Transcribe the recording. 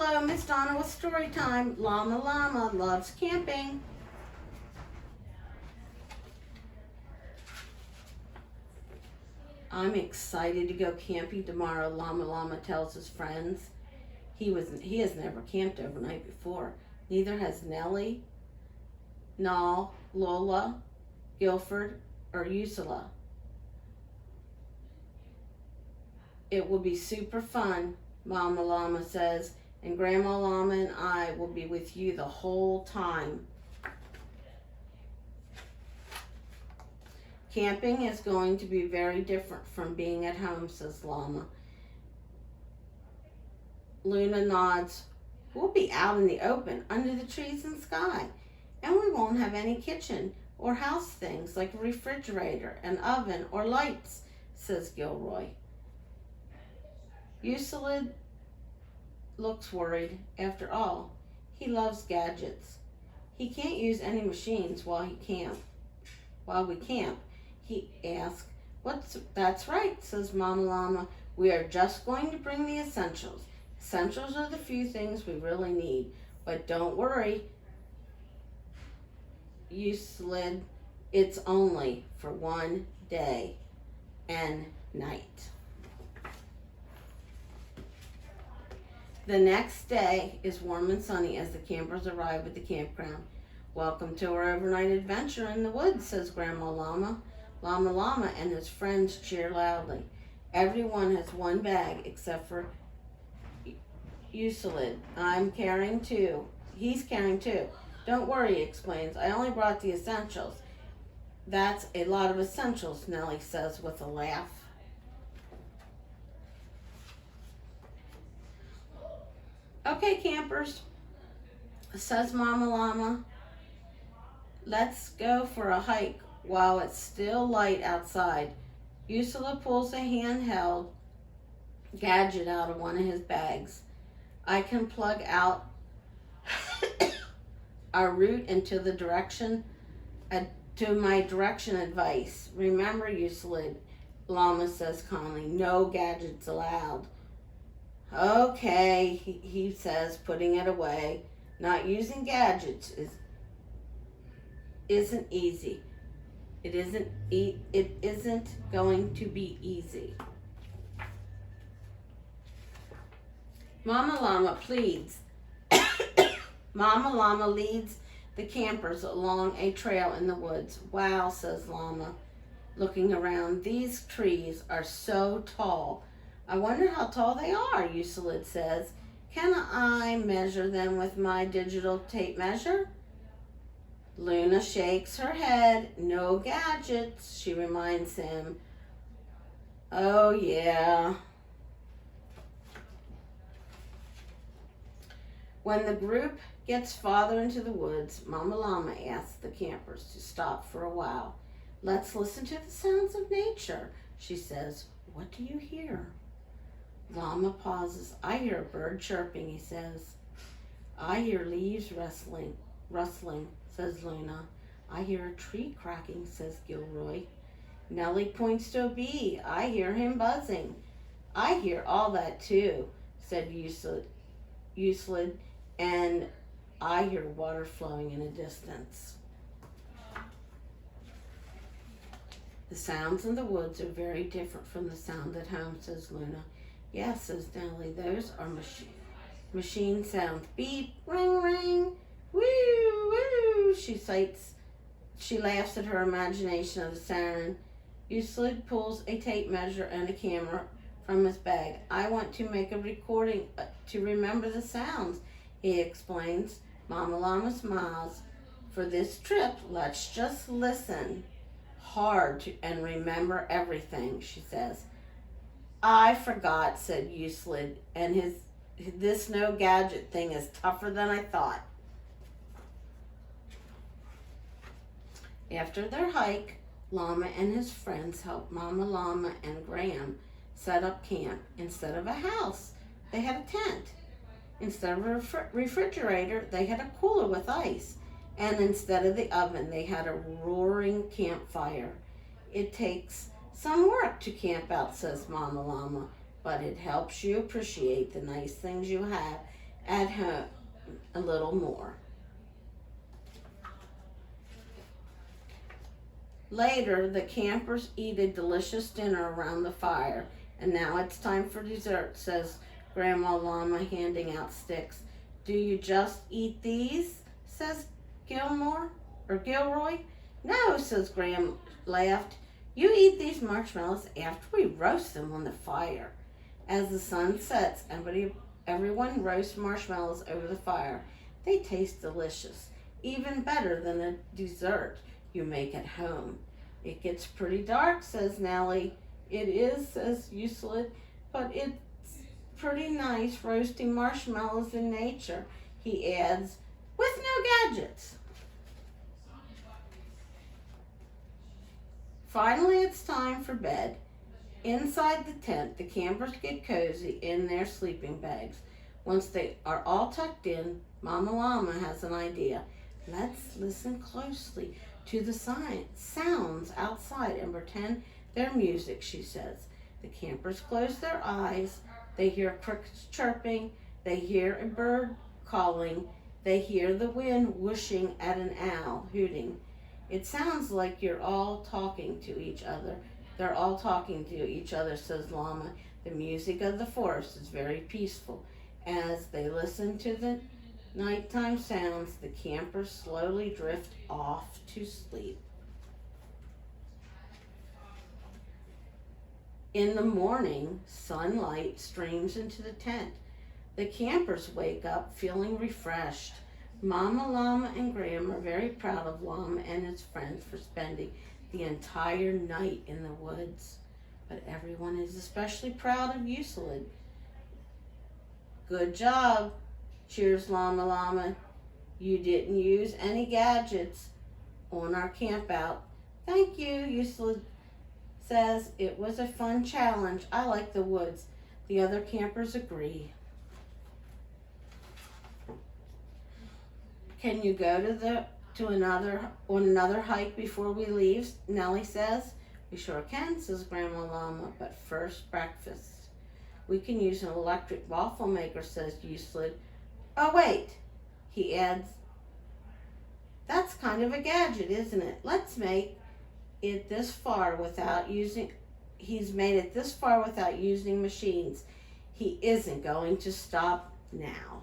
Hello, Ms Donna with story time. Llama loves camping. I'm excited to go camping tomorrow, Llama tells his friends. He has never camped overnight before. Neither has Nellie, Nall, Lola, Guilford, or Ursula. It will be super fun, Mama Llama says, and Grandma Llama and I will be with you the whole time. Camping is going to be very different from being at home, says Llama. Luna nods. We'll be out in the open, under the trees and sky, and we won't have any kitchen or house things like a refrigerator, an oven, or lights, says Gilroy. Usalid looks worried. After all, he loves gadgets. He can't use any machines while we camp. He asks, That's right, says Mama Llama. We are just going to bring the essentials. Essentials are the few things we really need. But don't worry, Usalid, it's only for one day and night. The next day is warm and sunny as the campers arrive at the campground. Welcome to our overnight adventure in the woods, says Grandma Llama. Llama and his friends cheer loudly. Everyone has one bag except for Usalid. I'm carrying two. He's carrying two. Don't worry, he explains. I only brought the essentials. That's a lot of essentials, Nellie says with a laugh. Okay, campers, says Mama Llama. Let's go for a hike while it's still light outside. Ursula pulls a handheld gadget out of one of his bags. I can plug out our route into the direction to my direction advice. Remember, Usalid, Llama says calmly, no gadgets allowed. Okay, he says, putting it away. Not using gadgets isn't easy. It isn't going to be easy. Mama Llama pleads. Mama Llama leads the campers along a trail in the woods. Wow, says Llama, looking around. These trees are so tall. I wonder how tall they are, Usalid says. Can I measure them with my digital tape measure? Luna shakes her head. No gadgets, she reminds him. Oh, yeah. When the group gets farther into the woods, Mama Llama asks the campers to stop for a while. Let's listen to the sounds of nature, she says. What do you hear? Llama pauses. I hear a bird chirping, he says. I hear leaves rustling, says Luna. I hear a tree cracking, says Gilroy. Nellie points to a bee. I hear him buzzing. I hear all that too, said Usalid, and I hear water flowing in the distance. The sounds in the woods are very different from the sound at home, says Luna. Yes, says Nellie, those are machine sounds. Beep, ring, ring, woo, woo. She laughs at her imagination of the siren. Usalid pulls a tape measure and a camera from his bag. I want to make a recording to remember the sounds, he explains. Mama Llama smiles. For this trip, let's just listen hard and remember everything, she says. I forgot, said Usalid, and this no gadget thing is tougher than I thought. After their hike, Llama and his friends helped Mama Llama and Graham set up camp. Instead of a house, they had a tent. Instead of a refrigerator, they had a cooler with ice. And instead of the oven, they had a roaring campfire. It takes some work to camp out, says Mama Llama, but it helps you appreciate the nice things you have at home a little more. Later, the campers eat a delicious dinner around the fire, and now it's time for dessert, says Grandma Llama, handing out sticks. Do you just eat these? Says Gilroy. No, says Graham, laughed. You eat these marshmallows after we roast them on the fire. As the sun sets, everyone roasts marshmallows over the fire. They taste delicious, even better than a dessert you make at home. It gets pretty dark, says Nellie. It is, says Euclid, but it's pretty nice roasting marshmallows in nature, he adds, with no gadgets. Finally, it's time for bed. Inside the tent, the campers get cozy in their sleeping bags. Once they are all tucked in, Mama Llama has an idea. Let's listen closely to the sounds outside and pretend they're music, she says. The campers close their eyes. They hear crickets chirping. They hear a bird calling. They hear the wind whooshing at an owl hooting. It sounds like you're all talking to each other. They're all talking to each other, says Llama. The music of the forest is very peaceful. As they listen to the nighttime sounds, the campers slowly drift off to sleep. In the morning, sunlight streams into the tent. The campers wake up feeling refreshed. Mama Llama and Graham are very proud of Llama and his friends for spending the entire night in the woods. But everyone is especially proud of Euclid. Good job, cheers Llama Llama. You didn't use any gadgets on our camp out. Thank you, Euclid says. It was a fun challenge. I like the woods. The other campers agree. Can you go on another hike before we leave? Nellie says. We sure can, says Grandma Llama, but first breakfast. We can use an electric waffle maker, says Euclid. Oh wait, he adds. That's kind of a gadget, isn't it? Let's make it this far without using. He's made it this far without using machines. He isn't going to stop now.